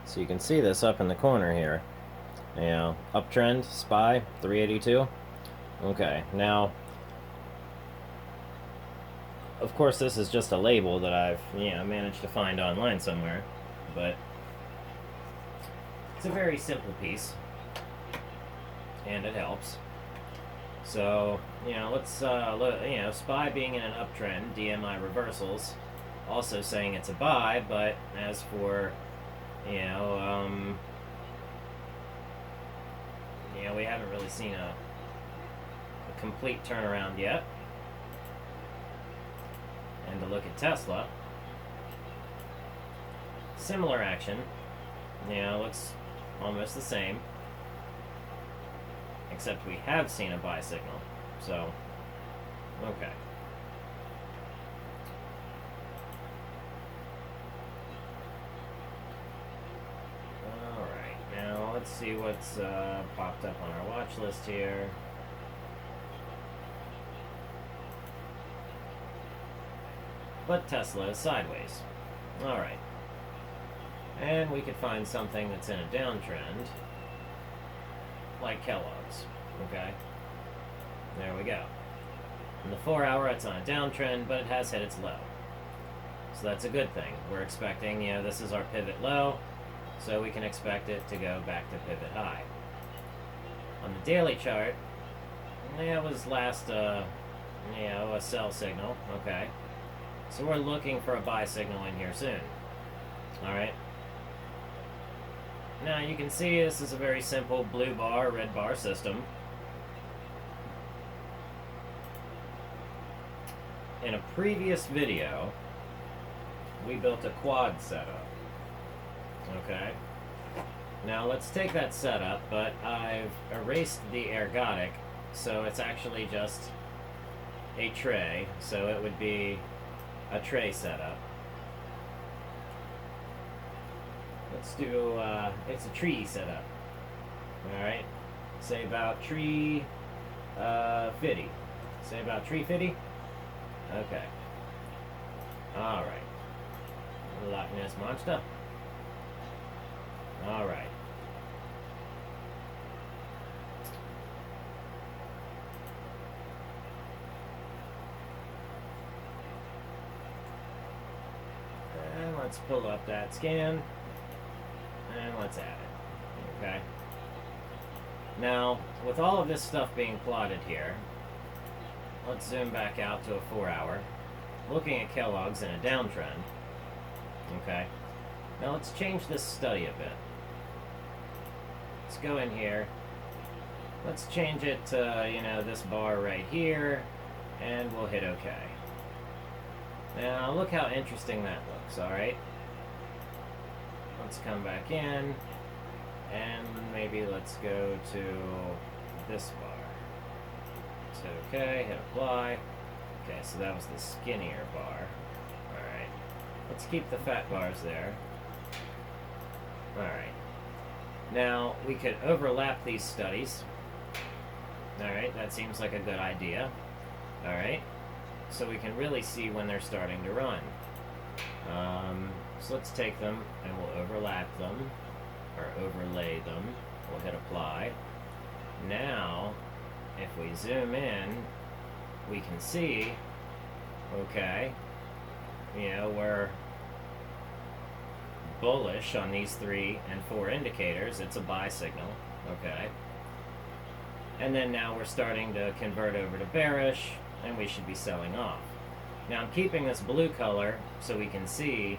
So you can see this up in the corner here. You know, uptrend, SPY, 382. Okay, now, of course, this is just a label that I've, managed to find online somewhere, but it's a very simple piece, and it helps. So, let's, SPY being in an uptrend, DMI reversals, also saying it's a buy, but as for, we haven't really seen a complete turnaround yet. And to look at Tesla, similar action, looks almost the same, except we have seen a buy signal. So, okay. Alright, now let's see what's popped up on our watch list here. But Tesla is sideways. Alright. And we could find something that's in a downtrend, like Kellogg's. Okay? There we go. In the 4 hour, it's on a downtrend, but it has hit its low. So that's a good thing. We're expecting, this is our pivot low, so we can expect it to go back to pivot high. On the daily chart, it was last, a sell signal. Okay. So we're looking for a buy signal in here soon. Alright. Now you can see this is a very simple blue bar, red bar system. In a previous video, we built a quad setup. Okay. Now let's take that setup, but I've erased the ergodic, so it's actually just a tray. So it would be a tray setup. Let's do, it's a tree setup. Alright. Say about tree, 50. Say about tree 50? Okay. Alright. Loch Ness Monster. Alright. And let's pull up that scan. And let's add it. Okay. Now, with all of this stuff being plotted here, let's zoom back out to a 4 hour. Looking at Kellogg's in a downtrend. Okay. Now let's change this study a bit. Let's go in here. Let's change it to, this bar right here. And we'll hit OK. Now look how interesting that looks, alright? Let's come back in. And maybe let's go to this bar. It's OK, hit apply. Okay, so that was the skinnier bar. Alright. Let's keep the fat bars there. Alright. Now, we could overlap these studies. Alright, that seems like a good idea. Alright. So we can really see when they're starting to run. So let's take them and we'll overlap them. Or overlay them. We'll hit apply. Now, if we zoom in, we can see, okay, we're bullish on these 3 and 4 indicators. It's a buy signal, okay. And then now we're starting to convert over to bearish, and we should be selling off. Now I'm keeping this blue color so we can see,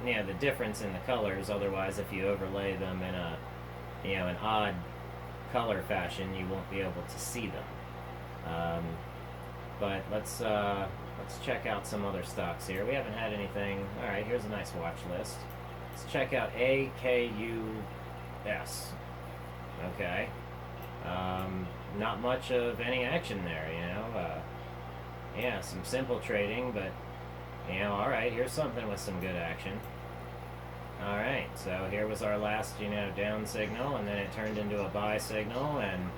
the difference in the colors. Otherwise, if you overlay them in a, an odd color fashion, you won't be able to see them. But let's check out some other stocks here. We haven't had anything. All right, here's a nice watch list. Let's check out AKUS. Okay. Not much of any action there, yeah, some simple trading, but all right, here's something with some good action. All right, so here was our last, down signal, and then it turned into a buy signal, and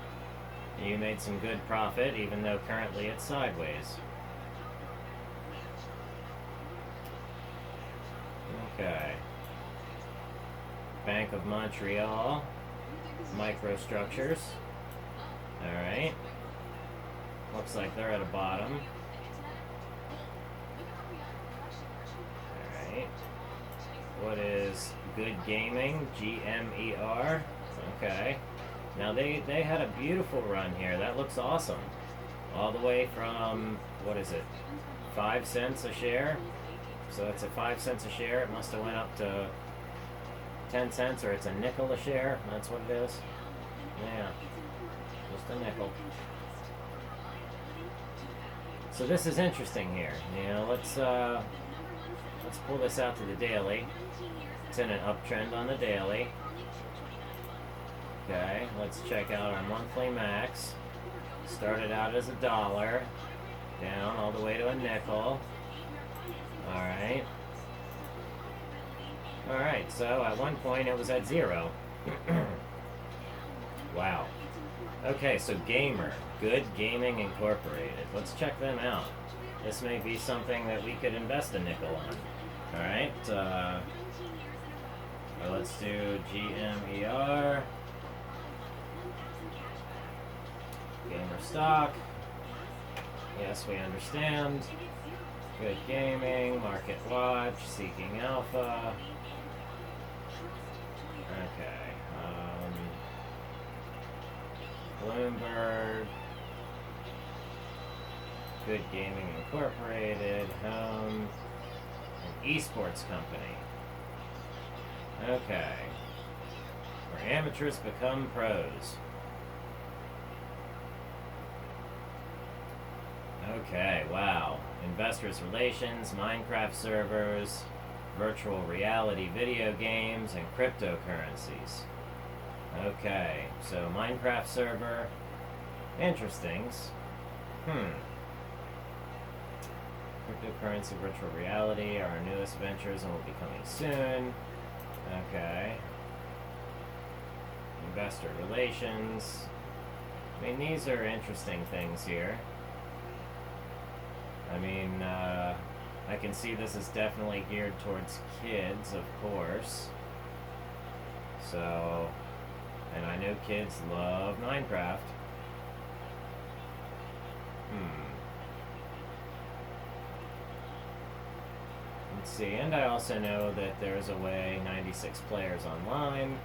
you made some good profit, even though currently it's sideways. Okay. Bank of Montreal. Microstructures. Alright. Looks like they're at a bottom. Alright. What is Good Gaming? GMER. Okay. Now they had a beautiful run here. That looks awesome. All the way from, what is it, 5 cents a share? So it's at 5 cents a share. It must have went up to 10 cents, or it's a nickel a share. That's what it is. Yeah. Just a nickel. So this is interesting here. You know, let's pull this out to the daily. It's in an uptrend on the daily. Okay, let's check out our monthly max. Started out as $1, down all the way to a nickel. Alright. Alright, so at one point it was at 0. Wow. Okay, so Gamer, Good Gaming Incorporated. Let's check them out. This may be something that we could invest a nickel on. Alright, let's do GMER. Gamer stock. Yes, we understand. Good Gaming, Market Watch, Seeking Alpha. Okay. Bloomberg. Good Gaming Incorporated. Home. An esports company. Okay. Where amateurs become pros. Okay, wow. Investors relations, Minecraft servers, virtual reality video games, and cryptocurrencies. Okay, so Minecraft server. Interestings. Cryptocurrency, virtual reality are our newest ventures and will be coming soon. Okay. Investor relations. I mean, these are interesting things here. I mean, I can see this is definitely geared towards kids, of course. So, and I know kids love Minecraft. Let's see, and I also know that there's a way, 96 players online.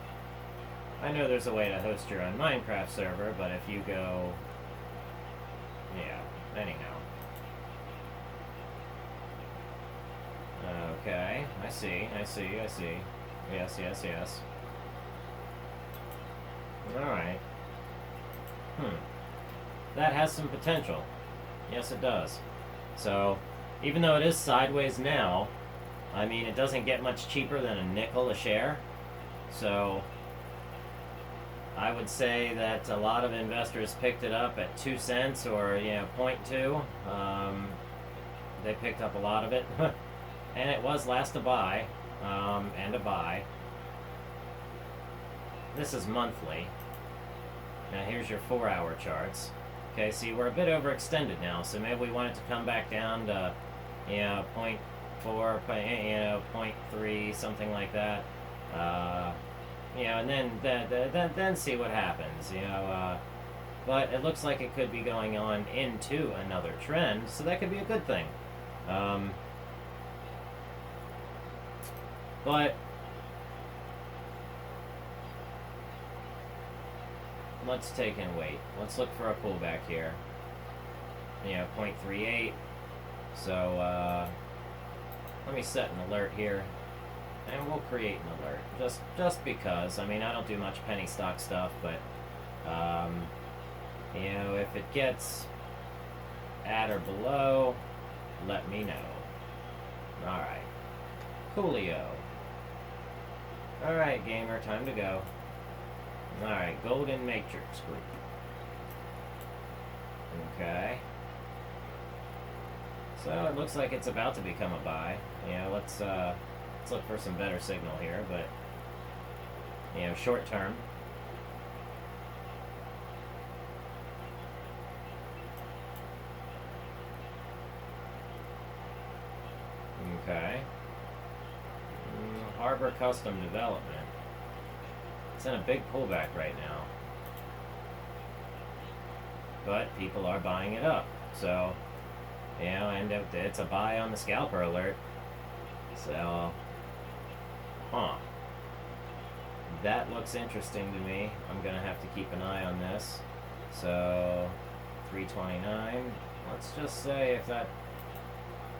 I know there's a way to host your own Minecraft server, but if you go, yeah, anyhow. Okay, I see. Yes. Alright. That has some potential. Yes, it does. So, even though it is sideways now, I mean, it doesn't get much cheaper than a nickel a share. So, I would say that a lot of investors picked it up at 2 cents or, 0.2. They picked up a lot of it. And it was last a buy, and a buy. This is monthly. Now here's your 4-hour charts. Okay, see, we're a bit overextended now, so maybe we want it to come back down to, 0.4, 0.3, something like that. And then see what happens, But it looks like it could be going on into another trend, so that could be a good thing. But let's take in weight. Let's look for a pullback here. 0.38. So let me set an alert here, and we'll create an alert just because. I mean, I don't do much penny stock stuff, but if it gets at or below, let me know. All right, coolio. Alright, gamer, time to go. Alright, Golden Matrix Group. Okay. So it looks like it's about to become a buy. Let's look for some better signal here, but short term. Okay. Harbor Custom Development. It's in a big pullback right now. But people are buying it up. So, you know, and it's a buy on the scalper alert. So, that looks interesting to me. I'm going to have to keep an eye on this. So, 329. Let's just say if that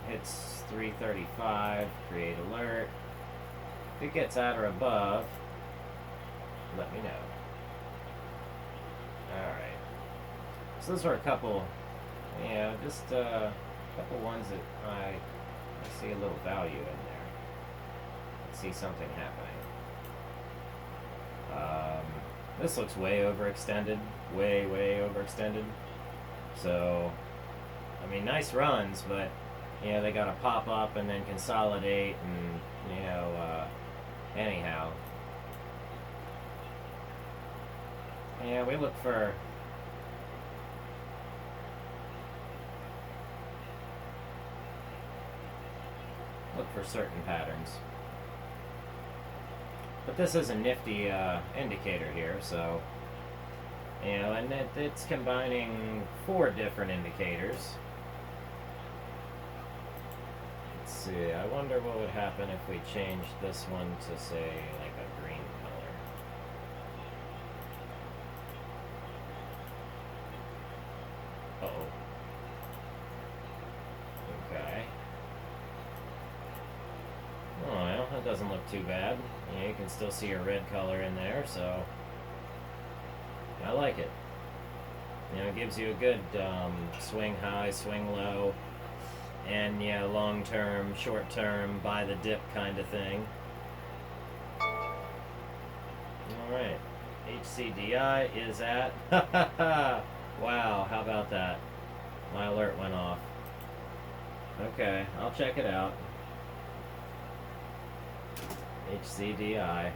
hits 335, create alert. If it gets at or above, let me know. Alright. So those are a couple, just a couple ones that I see a little value in there. I see something happening. This looks way overextended. Way overextended. So, I mean, nice runs, but, they got to pop up and then consolidate and, anyhow. Yeah, we look for certain patterns. But this is a nifty indicator here, so, and it's combining 4 different indicators. Let's see, I wonder what would happen if we changed this one to, say, like a green color. Uh-oh. Okay. Oh, well, that doesn't look too bad. You can still see a red color in there, so I like it. It gives you a good swing high, swing low, and long term, short term, buy the dip kind of thing. Alright, HCDI is at, wow, how about that? My alert went off. Okay, I'll check it out. HCDI.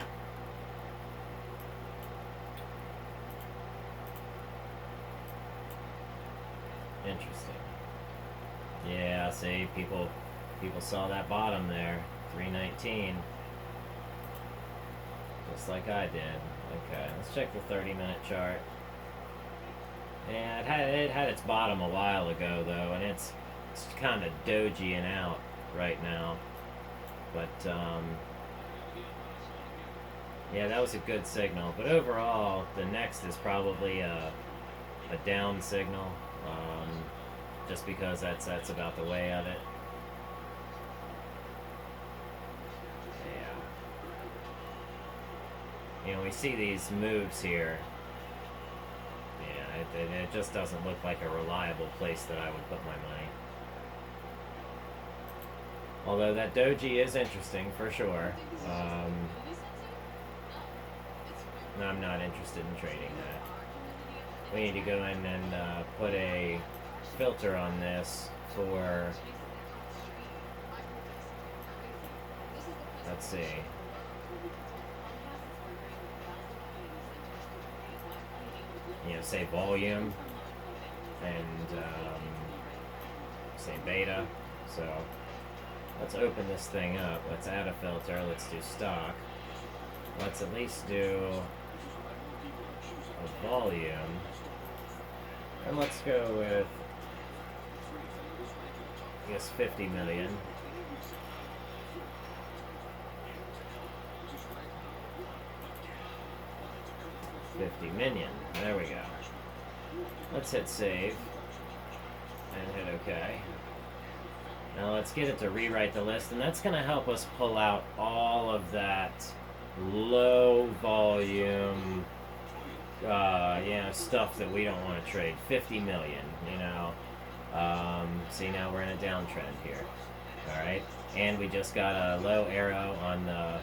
Interesting. Yeah, see, people saw that bottom there, 319. Just like I did. Okay, let's check the 30-minute chart. Yeah, it had its bottom a while ago though, and it's kind of dojiing out right now. But yeah, that was a good signal. But overall, the next is probably a down signal, just because that's about the way of it. Yeah. We see these moves here. Yeah, it just doesn't look like a reliable place that I would put my money. Although that doji is interesting for sure. I'm not interested in trading that. We need to go in and put a filter on this for, let's see. Say volume and say beta. So let's open this thing up. Let's add a filter. Let's do stock. Let's at least do a volume. And let's go with, I guess, 50 million. $50 million. There we go. Let's hit save and hit OK. Now let's get it to rewrite the list, and that's going to help us pull out all of that low volume, stuff that we don't want to trade. 50 million, See, now we're in a downtrend here. All right, and we just got a low arrow on the